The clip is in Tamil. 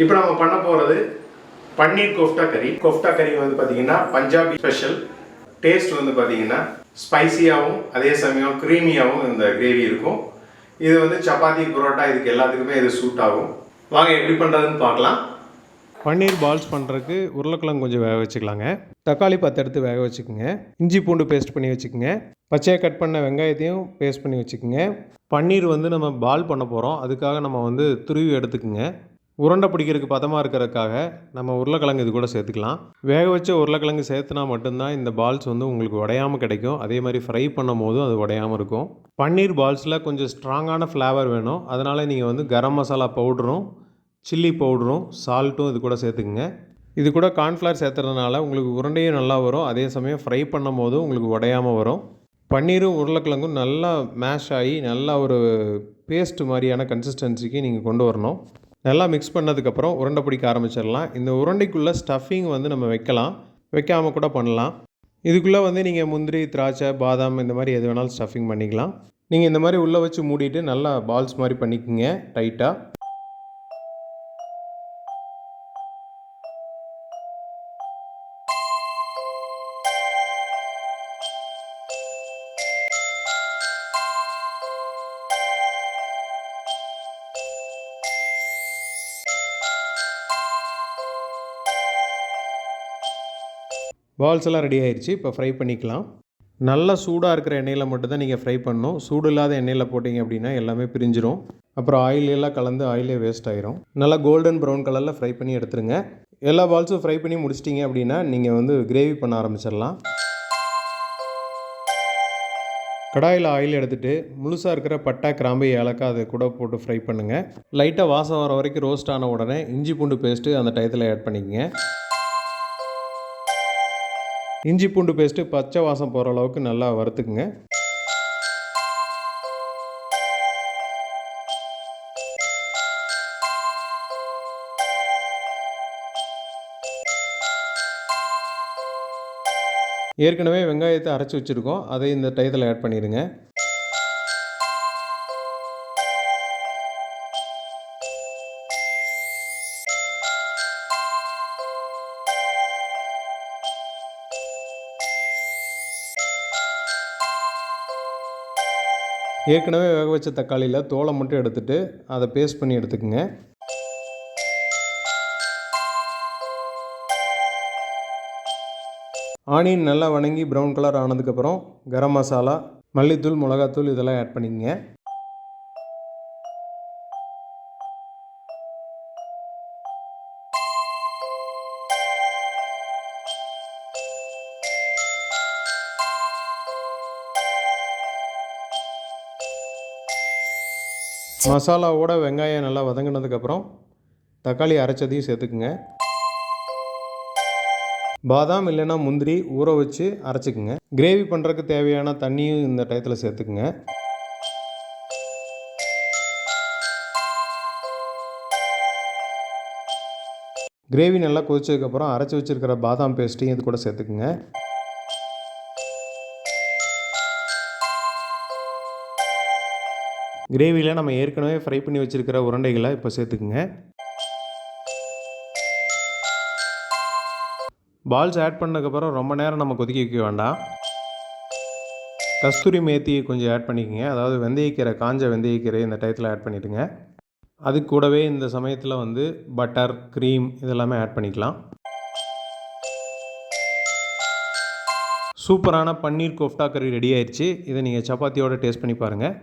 இப்போ நம்ம பண்ண போகிறது பன்னீர் கோஃப்டா கறி. கோஃப்டா கறி வந்து பார்த்தீங்கன்னா பஞ்சாபி ஸ்பெஷல். டேஸ்ட் வந்து பார்த்தீங்கன்னா ஸ்பைசியாகவும் அதே சமயம் க்ரீமியாகவும் இந்த கிரேவி இருக்கும். இது வந்து சப்பாத்தி, புரோட்டா இதுக்கு எல்லாத்துக்குமே இது சூட் ஆகும். வாங்க எப்படி பண்ணுறதுன்னு பார்க்கலாம். பன்னீர் பால்ஸ் பண்ணுறதுக்கு உருளைக்கிழங்கு கொஞ்சம் வேக வச்சுக்கலாங்க. தக்காளி 10 எடுத்து வேக வச்சுக்கோங்க. இஞ்சி பூண்டு பேஸ்ட் பண்ணி வச்சுக்கோங்க. பச்சையாக கட் பண்ண வெங்காயத்தையும் பேஸ்ட் பண்ணி வச்சுக்கோங்க. பன்னீர் வந்து நம்ம பால் பண்ண போகிறோம், அதுக்காக நம்ம வந்து துருவி எடுத்துக்கோங்க. உருண்டை பிடிக்கிறதுக்கு பதமாக இருக்கிறதுக்காக நம்ம உருளைக்கிழங்கு இது கூட சேர்த்துக்கலாம். வேக வச்ச உருளைக்கிழங்கு சேர்த்துனா மட்டும்தான் இந்த பால்ஸ் வந்து உங்களுக்கு உடையாமல் கிடைக்கும். அதே மாதிரி ஃப்ரை பண்ணும் போதும் அது உடையாமல் இருக்கும். பன்னீர் பால்ஸில் கொஞ்சம் ஸ்ட்ராங்கான ஃப்ளேவர் வேணும். அதனால் நீங்கள் வந்து கரம் மசாலா பவுடரும், சில்லி பவுடரும், சால்ட்டும் இது கூட சேர்த்துக்குங்க. இது கூட கார்ன்ஃப்ளவர் சேர்த்துறதுனால உங்களுக்கு உருண்டையும் நல்லா வரும். அதே சமயம் ஃப்ரை பண்ணும் போதும் உங்களுக்கு உடையாமல் வரும். பன்னீரும் உருளைக்கிழங்கும் நல்லா மேஷ் ஆகி நல்லா ஒரு பேஸ்ட் மாதிரியான கன்சிஸ்டன்சிக்கு நீங்கள் கொண்டு வரணும். நல்லா மிக்ஸ் பண்ணதுக்கப்புறம் உருண்டை பிடிக்க ஆரம்பிச்சிடலாம். இந்த உருண்டைக்குள்ளே ஸ்டஃபிங் வந்து நம்ம வைக்கலாம், வைக்காமல் கூட பண்ணலாம். இதுக்குள்ளே வந்து நீங்கள் முந்திரி, திராட்சை, பாதாம் இந்த மாதிரி எது வேணாலும் ஸ்டஃபிங் பண்ணிக்கலாம். நீங்கள் இந்த மாதிரி உள்ளே வச்சு மூடிட்டு நல்லா பால்ஸ் மாதிரி பண்ணிக்கோங்க டைட்டாக. பால்ஸ் எல்லாம் ரெடி ஆயிடுச்சு. இப்போ ஃப்ரை பண்ணிக்கலாம். நல்லா சூடாக இருக்கிற எண்ணெயில் மட்டும்தான் நீங்கள் ஃப்ரை பண்ணணும். சூடு இல்லாத எண்ணெயில் போட்டிங்க அப்படின்னா எல்லாமே பிரிஞ்சிரும். அப்புறம் ஆயிலெல்லாம் கலந்து ஆயிலே வேஸ்ட் ஆயிரும். நல்லா கோல்டன் ப்ரௌன் கலரில் ஃப்ரை பண்ணி எடுத்துருங்க. எல்லா பால்ஸும் ஃப்ரை பண்ணி முடிச்சிட்டிங்க அப்படின்னா நீங்கள் வந்து கிரேவி பண்ண ஆரம்பிச்சிடலாம். கடாயில் ஆயில் எடுத்துகிட்டு முழுசாக இருக்கிற பட்டை, கிராம்பு, ஏலக்காய் அதை கூட போட்டு ஃப்ரை பண்ணுங்கள். லைட்டாக வாசம் வர வரைக்கும் ரோஸ்ட் ஆன உடனே இஞ்சி பூண்டு பேஸ்ட்டு அந்த டயத்தில் ஆட் பண்ணிக்கங்க. இஞ்சி பூண்டு பேஸ்ட்டு பச்சை வாசம் போகிற அளவுக்கு நல்லா வறுத்துக்குங்க. ஏற்கனவே வெங்காயத்தை அரைச்சி வச்சுருக்கோம், அதை இந்த டயத்தில் ஆட் பண்ணிடுங்க. ஏற்கனவே வேக வச்ச தக்காளியில் தோலை மட்டும் எடுத்துகிட்டு அதை பேஸ்ட் பண்ணி எடுத்துக்கோங்க. ஆனியன் நல்லா வணங்கி ப்ரௌன் கலர் ஆனதுக்கப்புறம் கரம் மசாலா, மல்லித்தூள், மிளகாத்தூள் இதெல்லாம் ஆட் பண்ணிக்கங்க. மசாலாவோட வெங்காயம் நல்லா வதங்கினதுக்கப்புறம் தக்காளி அரைச்சதையும் சேர்த்துக்குங்க. பாதாம் இல்லைன்னா முந்திரி ஊற வச்சு அரைச்சிக்குங்க. கிரேவி பண்ணுறதுக்கு தேவையான தண்ணியும் இந்த டயத்தில் சேர்த்துக்குங்க. கிரேவி நல்லா கொதிச்சதுக்கப்புறம் அரைச்சி வச்சுருக்கிற பாதாம் பேஸ்ட்டையும் இது கூட சேர்த்துக்குங்க. கிரேவியில் நம்ம ஏற்கனவே ஃப்ரை பண்ணி வச்சுருக்கிற உருண்டைகளை இப்போ சேர்த்துக்குங்க. பால்ஸ் ஆட் பண்ணதுக்கப்புறம் ரொம்ப நேரம் நம்ம கொதிக்க வைக்க வேண்டாம். கஸ்தூரி மேத்தி கொஞ்சம் ஆட் பண்ணிக்கோங்க. அதாவது வெந்தயக்கீரை, காஞ்ச வெந்தயக்கீரை இந்த டயத்தில் ஆட் பண்ணிவிடுங்க. அது கூடவே இந்த சமயத்தில் வந்து பட்டர், க்ரீம் இதெல்லாமே ஆட் பண்ணிக்கலாம். சூப்பரான பன்னீர் கோஃப்டா கறி ரெடி ஆயிடுச்சு. இதை நீங்கள் சப்பாத்தியோடு டேஸ்ட் பண்ணி பாருங்கள்.